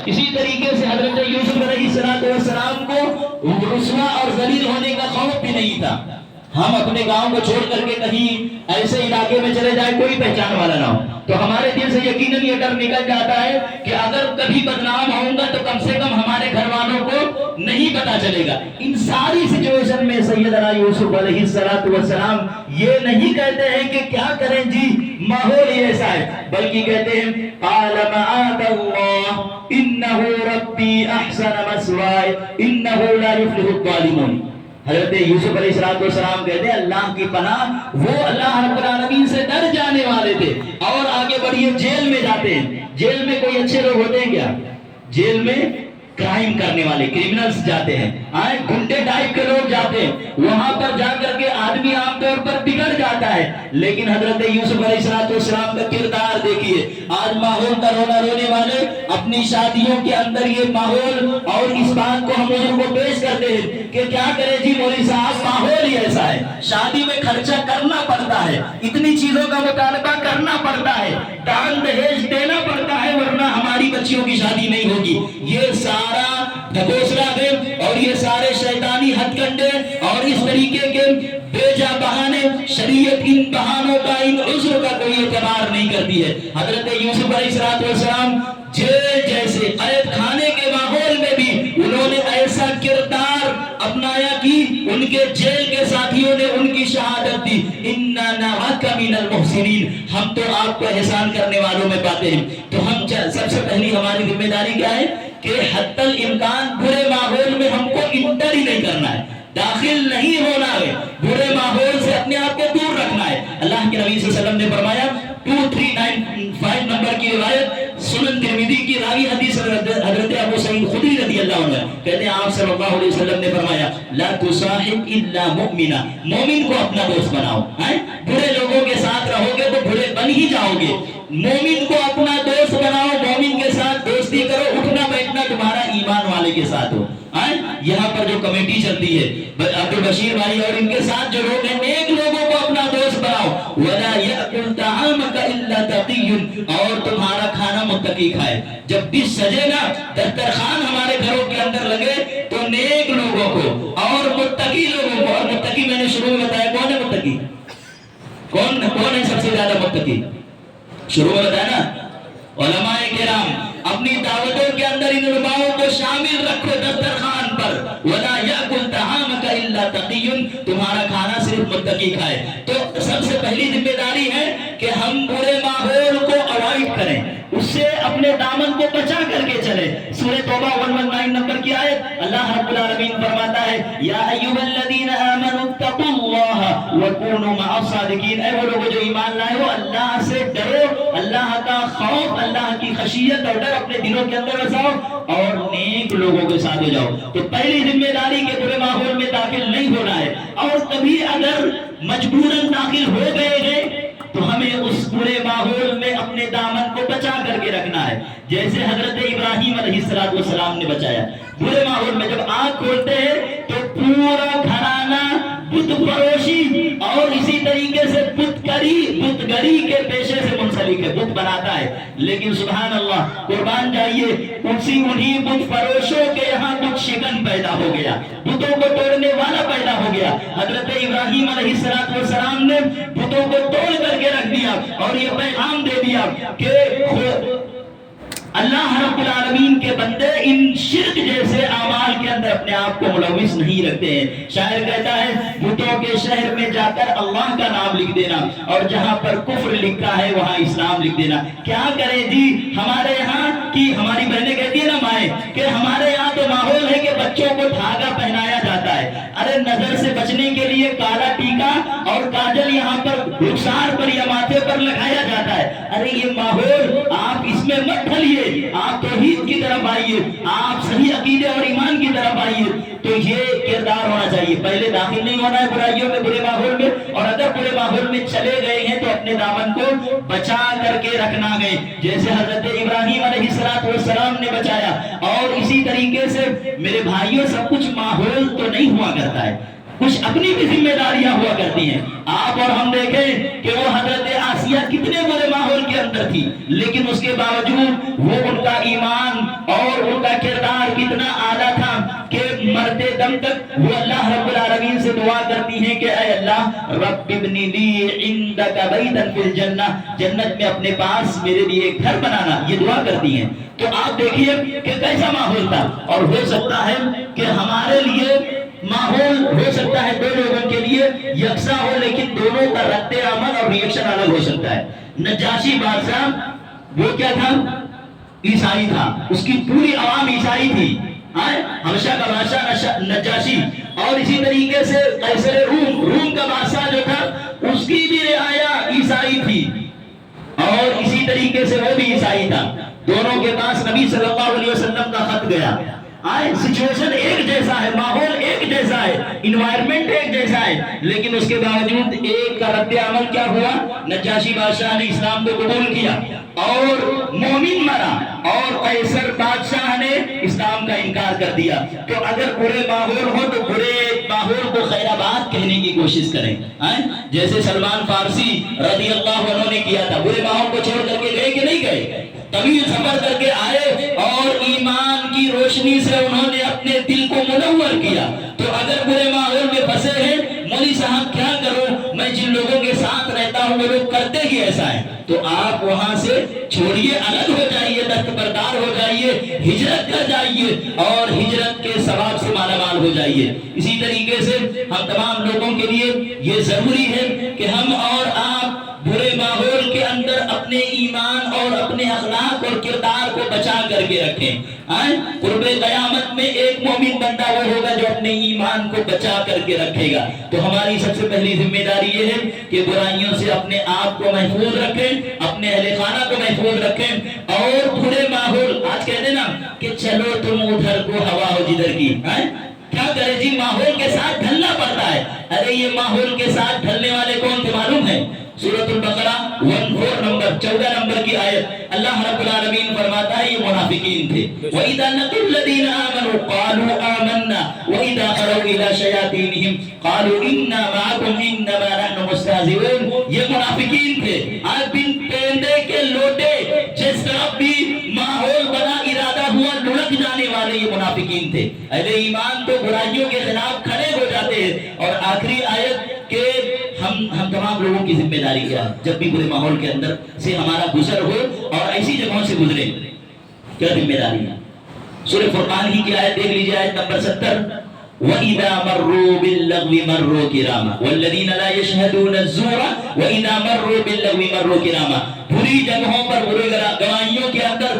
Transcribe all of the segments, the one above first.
اسی طریقے سے حضرت یوسف علیہ السلام کو رسوا اور ذلیل ہونے کا خوف بھی نہیں تھا. ہم اپنے گاؤں کو چھوڑ کر کے کہیں ایسے علاقے میں چلے جائیں کوئی پہچان والا نہ ہو تو ہمارے دل سے یقیناً یہ ڈر نکل جاتا ہے کہ اگر کبھی بدنام ہوں گا تو کم سے کم ہمارے گھر والوں کو نہیں پتا چلے گا. ان ساری سچویشن میں سیدنا یوسف علیہ السلام یہ نہیں کہتے ہیں کہ کیا کریں جی ماحول ہی ایسا ہے، بلکہ کہتے ہیں قال معاذ اللہ انہ ربی احسن مثوای انہ لا یفلح الظالمون. حضرت یوسف علیہ السلام کہتے ہیں اللہ کی پناہ، وہ اللہ رب العالمین سے ڈر جانے والے تھے. اور آگے بڑھیے، جیل میں جاتے ہیں. جیل میں کوئی اچھے لوگ ہوتے ہیں کیا؟ جیل میں کرائم کرنے والے کرمنلز جاتے ہیں، گنڈے ٹائپ کے لوگ جاتے ہیں. وہاں پر جا کر کے آدمی عام طور پر بگڑ جاتا ہے. لیکن حضرت یوسف علیہ السلام کا کردار دیکھیے. آج ماحول کا رونا رونے والے اپنی شادیوں کے اندر یہ ماحول اور اس بات کو ہم حضور کو پیش کرتے ہیں کہ کیا کرے جی مولوی صاحب، ماحول ہی ایسا ہے. شادی میں خرچہ کرنا پڑتا ہے، اتنی چیزوں کا مطالبہ کرنا پڑتا ہے، دان دہیج دینا پڑتا ہے، ورنہ ہماری بچیوں کی شادی نہیں ہوگی. یہ سارا ڈھکوسلا ہے اور یہ سارے شیطانی ہتھ کنڈے اور اس طریقے کے بے جا بہانے. شریعت ان بہانوں کا، ان عذر کا کوئی اعتبار نہیں کرتی ہے. حضرت یوسف علیہ السلام جیل جیسے قید خانے کے ماحول میں بھی انہوں نے ایسا کردار اپنایا کہ ان کے جیل کے ساتھیوں نے ان کی شہادت دی اِنَّا نَرَاكَ مِنَ الْمُحْسِنِينَ، ہم تو آپ کو احسان کرنے والوں میں پاتے ہیں. تو ہم سب سے پہلی ہماری ذمہ داری کیا ہے کہ حتی الامکان برے ماحول میں ہم کو انٹر ہی نہیں کرنا ہے، داخل نہیں ہونا ہے، برے ماحول سے اپنے آپ کو دور رکھنا ہے. اللہ کے نبی صلی اللہ علیہ وسلم نے فرمایا 2395 نمبر کی روایت سنن ترمذی کی راوی حدیث حضرت ابو سعید خدری رضی اللہ عنہ کہتے ہیں آپ صلی اللہ علیہ وسلم نے فرمایا لا تصاحب الا مؤمنا، مومن کو اپنا دوست بناؤ. برے لوگوں کے ساتھ رہو گے تو برے بن ہی جاؤ گے. مومن کو اپنا دوست بناؤ، مومن کے ساتھ دوستی کرو، اٹھنا بیٹھنا تمہارا ایمان والے کے ساتھ ہو. یہاں پر جو کمیٹی چلتی ہے عبد البشیر بھائی اور ان کے ساتھ جو لوگ ہیں، نیک لوگوں کو اپنا دوست بناؤ. وَلَا يَأْكُلْ طَعَامَكَ إِلَّا تَقِيٌّ، اور تمہارا کھانا متقی کھائے. جب ڈش سجے نا، دسترخوان ہمارے گھروں کے اندر لگے تو نیک لوگوں کو اور متقی لوگوں کو. اور متقی میں نے شروع میں بتایا کون ہے متقی، کون ہے سب سے زیادہ متقی؟ شروع میں بتایا نا علماء کرام. اپنی دعوتوں کے اندر ان علماءوں کو شامل رکھو دسترخوان پر. وَلَا يَأْكُلْ طَعَامَكَ إِلَّا تَقِيٌّ، تمہارا کھانا صرف متقی کھائے. تو سب سے پہلی ذمہ داری ہے کہ ہم برے ماحول کو اوائڈ کریں، اس سے اپنے دامن کو بچا کر کے چلیں. سورہ توبہ 119 نمبر کی آیت اللہ رب العالمین فرماتا ہے یا ایھا الذین آمنوا اتقوا اللہ وکونوا مع الصادقین. اے وہ لوگ جو ایمان لائے ہو، اللہ سے ڈرو، اللہ کا خوف، اللہ کی خشیت اور ڈر اپنے دلوں کے اندر بساؤ اور نیک لوگوں کے ساتھ ہو جاؤ. تو پہلی ذمہ داری کہ برے ماحول میں داخل نہیں ہونا ہے. اور کبھی اگر مجبوراً داخل ہو گئے ہیں تو ہمیں اس برے ماحول میں اپنے دامن کو بچا کر کے رکھنا ہے، جیسے حضرت ابراہیم علیہ السلام نے بچایا. برے ماحول میں جب آنکھ کھولتے ہیں تو پورا گھرانہ بت فروشی اور اسی طریقے سے بت گری کے پیشے سے منسلک ہے، بت بناتا ہے. لیکن سبحان اللہ، قربان جائیے، انہی بت فروشوں کے یہاں کچھ شکن پیدا ہو گیا، بتوں کو توڑنے والا پیدا ہو گیا. حضرت ابراہیم علیہ السلام نے بتوں کو توڑ کر کے رکھ دیا اور یہ پیغام دے دیا کہ اللہ رب العالمین کے بندے ان شرک جیسے اعمال کے اندر اپنے آپ کو ملوث نہیں رکھتے ہیں. شاعر کہتا ہے بتوں کے شہر میں جا کر اللہ کا نام لکھ دینا اور جہاں پر کفر لکھا ہے وہاں اسلام لکھ دینا. کیا کریں جی، ہمارے یہاں کی ہماری بہنیں کہتی ہیں نا مائیں کہ ہمارے یہاں تو ماحول ہے کہ بچوں کو دھاگا پہنایا جاتا ہے. ارے نظر سے بچنے کے لیے کالا ٹیکا اور کاجل یہاں پر رخسار پر یا ماتھے پر لگایا جاتا ہے. ارے یہ ماحول آپ اس میں مت ڈھلیے، آپ توحید کی طرف آئیے، آپ صحیح عقیدے اور ایمان کی طرف آئیے. تو یہ کردار ہونا چاہیے. پہلے داخل نہیں ہونا ہے برائیوں میں، برے ماحول میں، اور اگر برے ماحول میں چلے گئے ہیں تو اپنے دامن کو بچا کر کے رکھنا ہے، جیسے حضرت ابراہیم علیہ السلام نے بچایا. اور اسی طریقے سے میرے بھائیوں، سب کچھ ماحول تو نہیں ہوا کرتا ہے، کچھ اپنی بھی ذمہ داریاں ہوا کرتی ہیں. آپ اور ہم دیکھیں کہ وہ حضرت آسیہ کتنے برے ماحول کے اندر تھی، لیکن اس کے باوجود وہ ان کا ایمان اور دعا کرتی ہیں کہ اے اللہ رب ابنی لی عندک بیتا فی الجنہ، جنت میں اپنے پاس میرے لیے ایک گھر بنانا، یہ دعا کرتی ہیں۔ تو آپ دیکھیے کہ کیسا ماحول تھا، اور ہو سکتا ہے کہ ہمارے لیے ماحول ہو سکتا ہے دو لوگوں کے لیے یکساں ہو، لیکن دونوں کا رد عمل اور ریئیکشن الگ ہو سکتا ہے۔ نجاشی بادشاہ وہ کیا تھا؟ عیسائی تھا، اس کی پوری عوام عیسائی تھی، حبشہ کا بادشاہ نجاشی، اور اسی طریقے سے قیصر روم کا بادشاہ جو تھا اس کی بھی رعایا عیسائی تھی، اور اسی طریقے سے وہ بھی عیسائی تھا۔ دونوں کے پاس نبی صلی اللہ علیہ وسلم کا خط گیا، سچویشن ایک جیسا ہے، ماحول ایک جیسا ہے، انوائرمنٹ ایک جیسا ہے، لیکن اس کے باوجود ایک کا رد عمل کیا ہوا؟ نجاشی بادشاہ نے اسلام کو قبول کیا اور مومن مرا، اور قیصر بادشاہ نے اسلام کا انکار کر دیا۔ تو اگر برے ماحول ہو تو برے ماحول کو خیر آباد کہنے کی کوشش کریں، جیسے سلمان فارسی رضی اللہ عنہ نے کیا تھا، برے ماحول کو چھوڑ کر کے گئے کہ نہیں گئے؟ طویل سفر کر کے آئے اور ایمان کی روشنی سے انہوں نے اپنے دل کو منور کیا۔ تو اگر برے ماحول میں پھنسے ہیں، مولوی صاحب کیا کروں، میں جن لوگوں کے ساتھ رہتا ہوں وہ لوگ کرتے ہی ایسا ہے، تو آپ وہاں سے چھوڑیے، الگ ہو جائیے، دست بردار ہو جائیے، ہجرت کر جائیے اور ہجرت کے ثواب سے مالا مال ہو جائیے۔ اسی طریقے سے ہم تمام لوگوں کے لیے یہ ضروری ہے کہ ہم اور آپ برے ماحول کے اندر اپنے ایمان اور اپنے اخلاق اور کردار کو بچا کر کے رکھیں۔ قرب قیامت میں ایک مومن بندہ وہ ہوگا جو اپنے ایمان کو بچا کر کے رکھے گا۔ تو ہماری سب سے پہلی ذمہ داری یہ ہے کہ برائیوں سے اپنے آپ کو محفوظ رکھیں، اپنے اہل خانہ کو محفوظ رکھیں، اور برے ماحول، آج کہتے ہیں نا کہ چلو تم ادھر کو ہوا ہو جدھر کی، کیا کرے جی، ماحول کے ساتھ ڈھلنا پڑتا ہے۔ ارے یہ ماحول کے ساتھ ڈھلنے والے کون تھے معلوم ہے؟ سورۃ البقرہ 14 نمبر کی آیت، اللہ رب العالمین فرماتا ہے یہ منافقین تھے۔ وَإِذَا لَقُوا الَّذِينَ آمَنُوا قَالُوا آمَنَّا وَإِذَا خَلَوْا إِلَىٰ شَيَاطِينِهِمْ قَالُوا إِنَّا مَعَكُمْ إِنَّمَا نَحْنُ مُسْتَهْزِئُونَ، یہ منافقین تھے۔ آج بن پرندے کے لوٹے جس طرف بھی ماحول بنا ارادہ ہوا لڑک جانے والے یہ منافقین تھے۔ اہل ایمان تو برائیوں کے خلاف کھڑے ہو جاتے ہیں۔ اور آخری آیت کہ ہم تمام لوگوں کی ذمہ داری کیا ہے، جب بھی برے ماحول کے اندر سے ہمارا گزر ہو اور ایسی جگہوں سے گزرے، کیا ذمہ داری ہے؟ سورہ فرقان کی آیت دیکھ لیجیے، آیت نمبر 70، وَإِذَا مَرُّوا بِاللَّغْوِ مَرُّوا كِرَامًا وَالَّذِينَ لَا يَشْهَدُونَ الزُّورَ وَإِذَا مَرُّوا بِاللَّغْوِ مَرُّوا كِرَامًا، بری جگہوں پر، برے گواہیوں کے اندر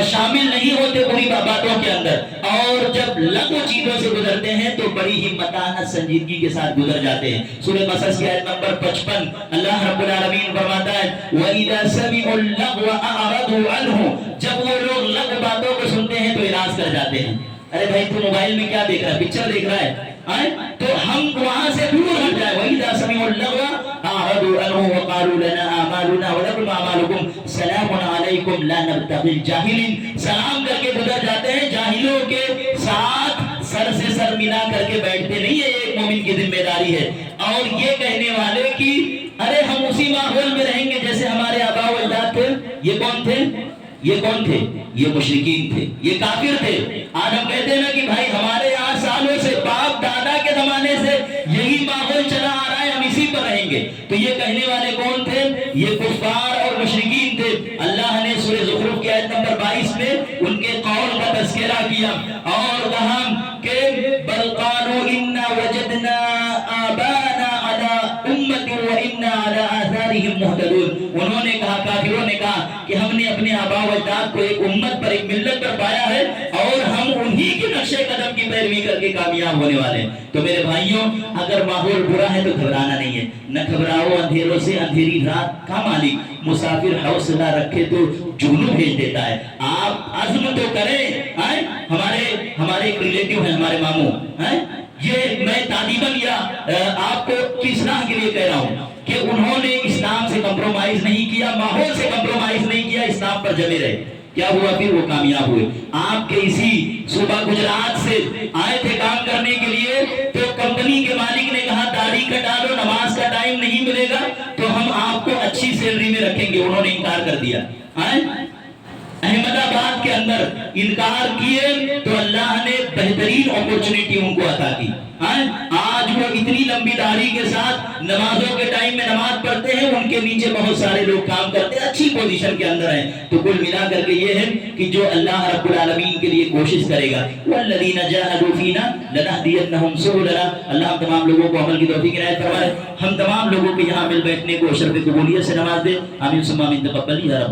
شامل نہیں ہوتے، بری باتوں کے اندر، اور جب لغو چیزوں سے گزرتے ہیں تو بڑی ہی متانت سنجیدگی کے ساتھ گزر جاتے ہیں۔ سورہ قصص کی آیت نمبر 55 اللہ رب العالمین فرماتا ہے وَإِذَا سَمِعُوا اللَّغْوَ أَعْرَضُوا عَنْهُ، جب وہ لوگ لغو باتوں کو سنتے ہیں تو اعراض کر جاتے ہیں۔ ارے بھائی تو موبائل میں کیا دیکھ رہا ہے، پکچر دیکھ رہا ہے، تو ہم وہاں سے دور ہٹ جائے۔ وَإِذَا سَمِعُوا اللَّغْوَ أَعْرَضُوا عَنْهُ وَقَالُوا لَنَا أَعْمَالُنَا وَلَكُمْ أَعْمَالُكُمْ سَلَامٌ عَلَيْكُمْ لَا نَبْتَغِي الْجَاهِلِينَ، سلام کر کے گزر جاتے ہیں، جاہلوں کے ساتھ سر سے سر ملا کر کے بیٹھتے نہیں، یہ ایک مومن کی ذمہ داری ہے۔ اور یہ کہنے والے کہ ارے ہم اسی ماحول میں رہیں گے جیسے ہمارے آباء و اجداد تھے، یہ کون تھے؟ یہ کون تھے؟ یہ مشرکین تھے، یہ کافر تھے۔ آج ہم کہتے ہیں نا کہ بھائی ہمارے یہاں سالوں سے، باپ دادا کے زمانے سے یہی ماحول چلا آ رہا ہے، ہم اسی پر رہیں گے، تو یہ کہنے والے کون تھے؟ یہ کفار اور مشرکین تھے۔ اللہ نے سورہ زخرف کی آیت نمبر 22 میں ان کے قول کا تذکرہ کیا اور کہا کہ بل قالوا انا وجدنا آباءنا على امة وانا على آثارهم مهتدون، انہوں نے کہا، کافروں نے کہا کہ ہم نے اپنے آباء و اجداد کو ایک امت پر، ایک ملت پر پایا ہے اور ہم انہی کے نقش قدم کی پیروی کر کے کامیاب ہونے والے ہیں۔ تو میرے بھائیوں، اگر ماحول برا ہے تو گھبرانا نہیں ہے، نہ گھبراؤ اندھیروں سے، اندھیری رات کا مالک مسافر حوصلہ رکھے تو جنوں بھیج دیتا ہے۔ آپ عزم تو کریں۔ ہمارے ایک ریلیٹیو ہیں، ہمارے ماموں ہیں، یہ میں تعلیماً یا آپ کو کی اصلاح کے لیے کہہ رہا ہوں کہ انہوں نے اسلام سے کمپرومائز نہیں کیا، ماحول سے کمپرومائز نہیں کیا، اسلام پر جمے رہے۔ کیا ہوا پھر؟ وہ کامیاب ہوئے۔ آپ کے اسی صوبہ گجرات سے آئے تھے کام کرنے کے لیے، تو کمپنی کے مالک نے کہا داڑھی کٹا لو، نماز کا ٹائم نہیں ملے گا تو ہم آپ کو اچھی سیلری میں رکھیں گے۔ انہوں نے انکار کر دیا۔ احمد آباد کے اندر انکار کیے تو اللہ نے بہترین اپورچنٹی ان کو عطا کی۔ آج وہ اتنی لمبی داڑھی کے ساتھ نمازوں کے ٹائم میں نماز پڑھتے ہیں، ان کے نیچے بہت سارے لوگ کام کرتے ہیں، اچھی پوزیشن کے اندر ہیں. تو کل ملا کر کے یہ ہے کہ جو اللہ رب العالمین کے لیے کوشش کرے گا، والذین جاہدوا فینا لنہدینہم سبلنا. اللہ ہم تمام لوگوں کو عمل کی توفیق عنایت فرمائے. ہم تمام لوگوں کو یہاں مل بیٹھنے کو شرف قبولیت سے نواز دے. آمین ثم آمین. تقبل یا رب.